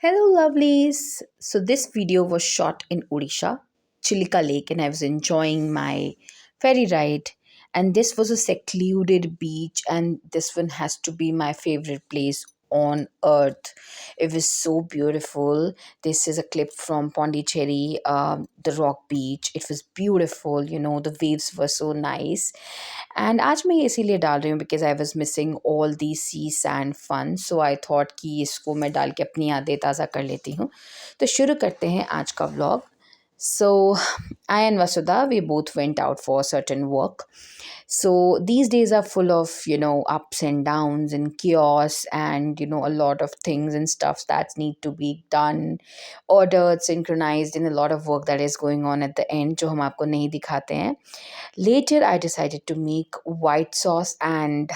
Hello, lovelies. So, this video was shot in Odisha, Chilika Lake, and I was enjoying my ferry ride. And this was a secluded beach, and this one has to be my favorite place on earth. It was so beautiful. This is a clip from Pondicherry, the rock beach. It was beautiful, the waves were so nice. And आज मैं ये इसीलिए डाल रही हूँ because I was missing all the sea sand fun so I thought कि इसको मैं डाल के अपनी यादें ताज़ा कर लेती हूँ तो शुरू करते हैं आज का vlog so I and Vasudha we both went out for certain work so these days are full of ups and downs and chaos and a lot of things and stuff that need to be done, ordered, synchronized, and a lot of work that is going on at the end जो हम आपको नहीं दिखाते हैं. Later, I decided to make white sauce and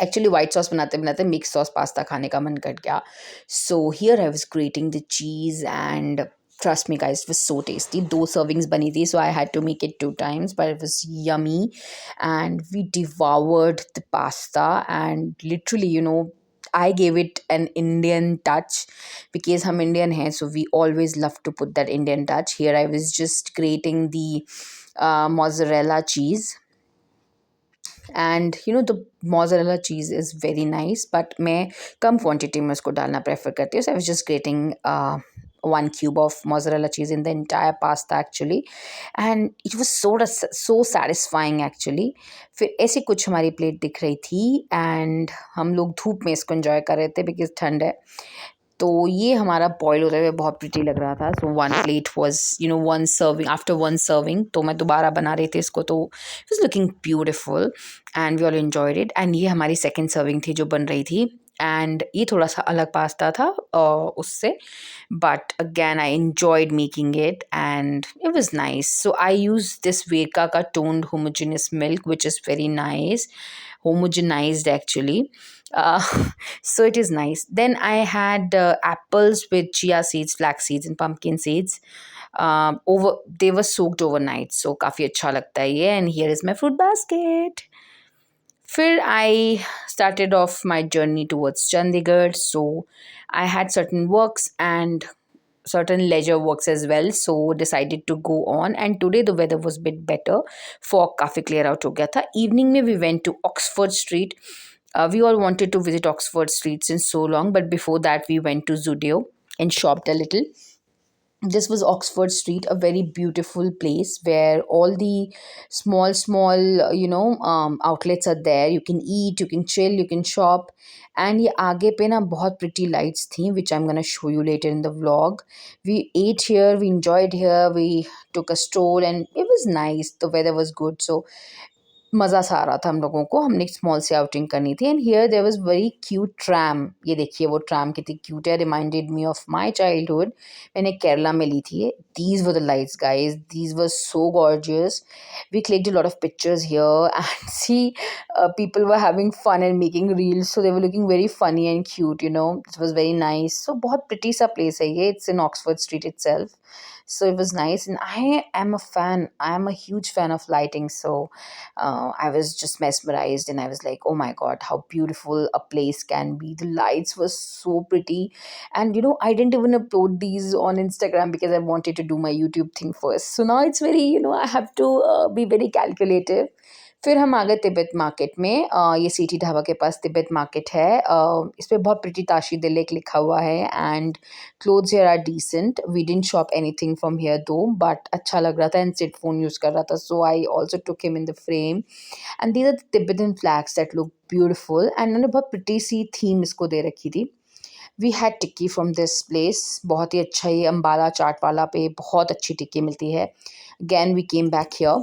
actually white sauce बनाते बनाते mixed sauce pasta खाने का मन कर गया. So here I was grating the cheese and trust me guys, it was so tasty. 2 servings बनी थी so I had to make it 2 times but it was yummy and we devoured the pasta and literally I gave it an Indian touch because हम Indian हैं so we always love to put that Indian touch. Here I was just grating the mozzarella cheese and the mozzarella cheese is very nice but मैं कम quantity में उसको डालना prefer करती हूँ so I was just grating 1 cube of mozzarella cheese in the entire pasta actually and it was so satisfying actually. फिर ऐसी कुछ हमारी प्लेट दिख रही थी and हम लोग धूप में इसको enjoy कर रहे थे because ठंड है तो ये हमारा बॉयल होते हुए बहुत प्रिटी लग रहा था so one plate was one serving after one serving तो मैं दोबारा बना रही थी इसको तो it was looking beautiful and we all enjoyed it and ये हमारी सेकेंड सर्विंग थी जो बन रही थी एंड ये थोड़ा सा अलग पास्ता था उससे but again I enjoyed making it and it was nice so I used this Veka ka toned homogeneous milk which is very nice homogenized actually uh, so it is nice. Then I had apples with chia seeds, flax seeds, and pumpkin seeds. Over they were soaked overnight, so काफी अच्छा लगता है ये. And here is my fruit basket. फिर I started off my journey towards Chandigarh. So I had certain works and certain leisure works as well so decided to go on and today the weather was a bit better fog काफ़ी clear out हो गया था evening में we went to Oxford Street. We all wanted to visit Oxford Street since so long but before that we went to Zudio and shopped a little. This was Oxford Street, a very beautiful place where all the small outlets are there. You can eat, you can chill, you can shop. And ये आगे पे ना बहुत pretty lights थी which I'm gonna show you later in the vlog. We ate here, we enjoyed here, we took a stroll and it was nice. The weather was good, so मज़ा सा आ रहा था हम लोगों को हमने एक स्मॉल सी आउटिंग करनी थी and here there was very cute tram ये देखिए वो ट्रैम कितनी क्यूट है reminded me of my childhood मैंने केरला में ली थी these were the lights guys these were so gorgeous we clicked a lot of pictures here and see people were having fun and making reels so they were looking very funny and cute it was very nice so बहुत pretty सा place है ये it's in Oxford Street itself so it was nice and I am a huge fan of lighting so I was just mesmerized and I was like, oh my God, how beautiful a place can be. The lights were so pretty. And I didn't even upload these on Instagram because I wanted to do my YouTube thing first. So now it's very, I have to be very calculative. फिर हम आ गए Tibet market में ये city dhaba के पास Tibet market है इस पर बहुत प्रिटी ताशी दिलेक लिखा हुआ है and clothes here are decent we didn't shop anything from here though but अच्छा लग रहा था एंड सिट फोन यूज़ कर रहा था so I also took him in the frame and these are the Tibetan flags that look beautiful and उन्होंने बहुत pretty सी थीम इसको दे रखी थी we had tikki from this place बहुत ही अच्छा ये अम्बाला चाट वाला पे बहुत अच्छी टिक्की मिलती है again we came back here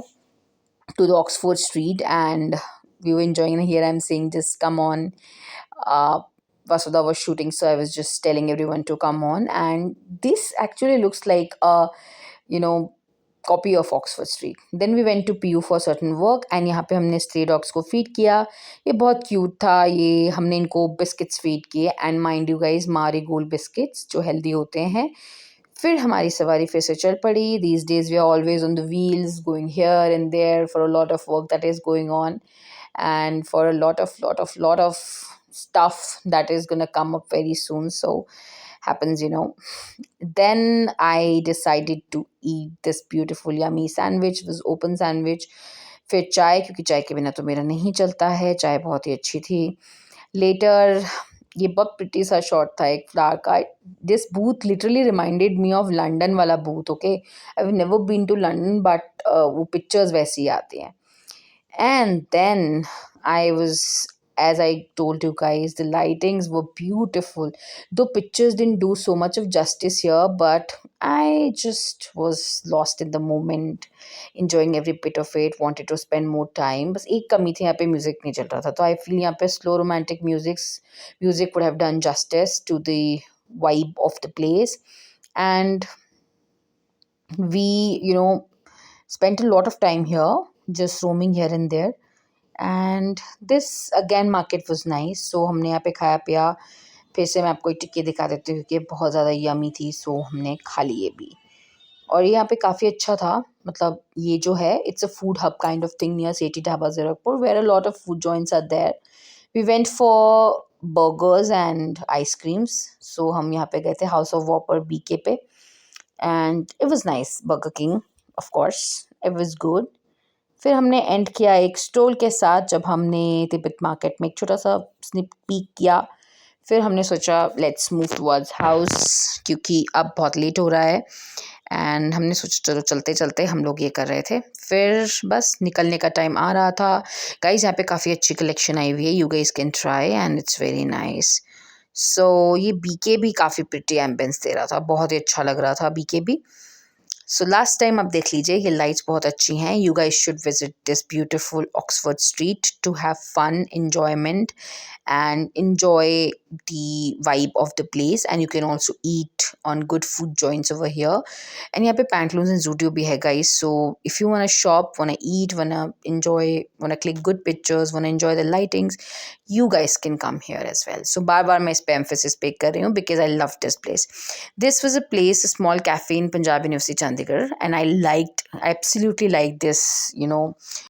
to the Oxford Street and we were enjoying and here I'm saying just come on. Vasudha was shooting so I was just telling everyone to come on and this actually looks like a you know copy of Oxford Street. Then we went to PU for certain work and यहाँ पे हमने stray dogs को feed किया ये बहुत cute था ये हमने इनको biscuits feed किए and mind you guys Marigold biscuits जो healthy होते हैं फिर हमारी सवारी फिर से चल पड़ी these days we are always on the wheels going here and there for a lot of work that is going on and for a lot of stuff that is going to come up very soon so happens, you know. Then I decided to eat this beautiful yummy sandwich. It was open sandwich. फिर चाय, क्योंकि चाय के बिना तो मेरा नहीं चलता है, चाय बहुत ही अच्छी थी. लेटर, ये बहुत प्रिटी सा शॉट था एक फ्लावर का. This booth literally reminded me of London वाला booth. Okay, I have never been to London, but वो पिक्चर्स वैसी आती हैं. And then I was, as I told you guys, the lightings were beautiful. Though pictures didn't do so much of justice here, but I just was lost in the moment, enjoying every bit of it, wanted to spend more time. बस एक कमी थी, यहाँ पे music नहीं चल रहा था, तो आई फील यहाँ पे slow romantic music would have done justice to the vibe of the place. And we, spent a lot of time here, just roaming here and there. And this again market was nice. So हमने यहाँ पे खाया पिया. फिर से मैं आपको एक टिक्की दिखा देती हूँ, क्योंकि बहुत ज़्यादा यमी थी, सो हमने खा ली ये भी. और ये यहाँ पे काफ़ी अच्छा था. मतलब ये जो है, it's a food hub kind of thing near Sethi Dhaba Zirakpur, where a lot of food joints are there. We went for burgers and ice creams. So हम यहाँ पे गए थे हाउस ऑफ वॉपर बीके पे, and it was nice. Burger King, of course, it was good. फिर हमने and किया एक स्टॉल के साथ, जब हमने तिब्बत मार्केट में एक छोटा सा स्निप पीक किया. फिर हमने सोचा लेट्स मूव टुवर्ड्स हाउस, क्योंकि अब बहुत लेट हो रहा है. एंड हमने सोचा चलो चलते चलते हम लोग ये कर रहे थे. फिर बस निकलने का टाइम आ रहा था. गाइस, यहाँ पे काफ़ी अच्छी कलेक्शन आई हुई है. You guys can try and it's very nice. So ये बीके भी काफ़ी प्रिटी एम्बियंस दे रहा था, बहुत ही अच्छा लग रहा था बीके भी. सो लास्ट टाइम आप देख लीजिए, ये लाइट्स बहुत अच्छी हैं. You guys should visit this beautiful Oxford street to have fun, enjoyment, and enjoy the vibe of the place. And you can also eat on good food joints over here. And यहाँ पे Pantaloons and Zudio भी है guys. So if you wanna shop, wanna eat, wanna enjoy, wanna click good pictures, wanna enjoy the lightings, you guys can come here as well. So बार बार मैं इस पे emphasis पे कर रही हूँ, because I love this place. This was a place, a small cafe in Punjab University Chandigarh, and I absolutely liked this,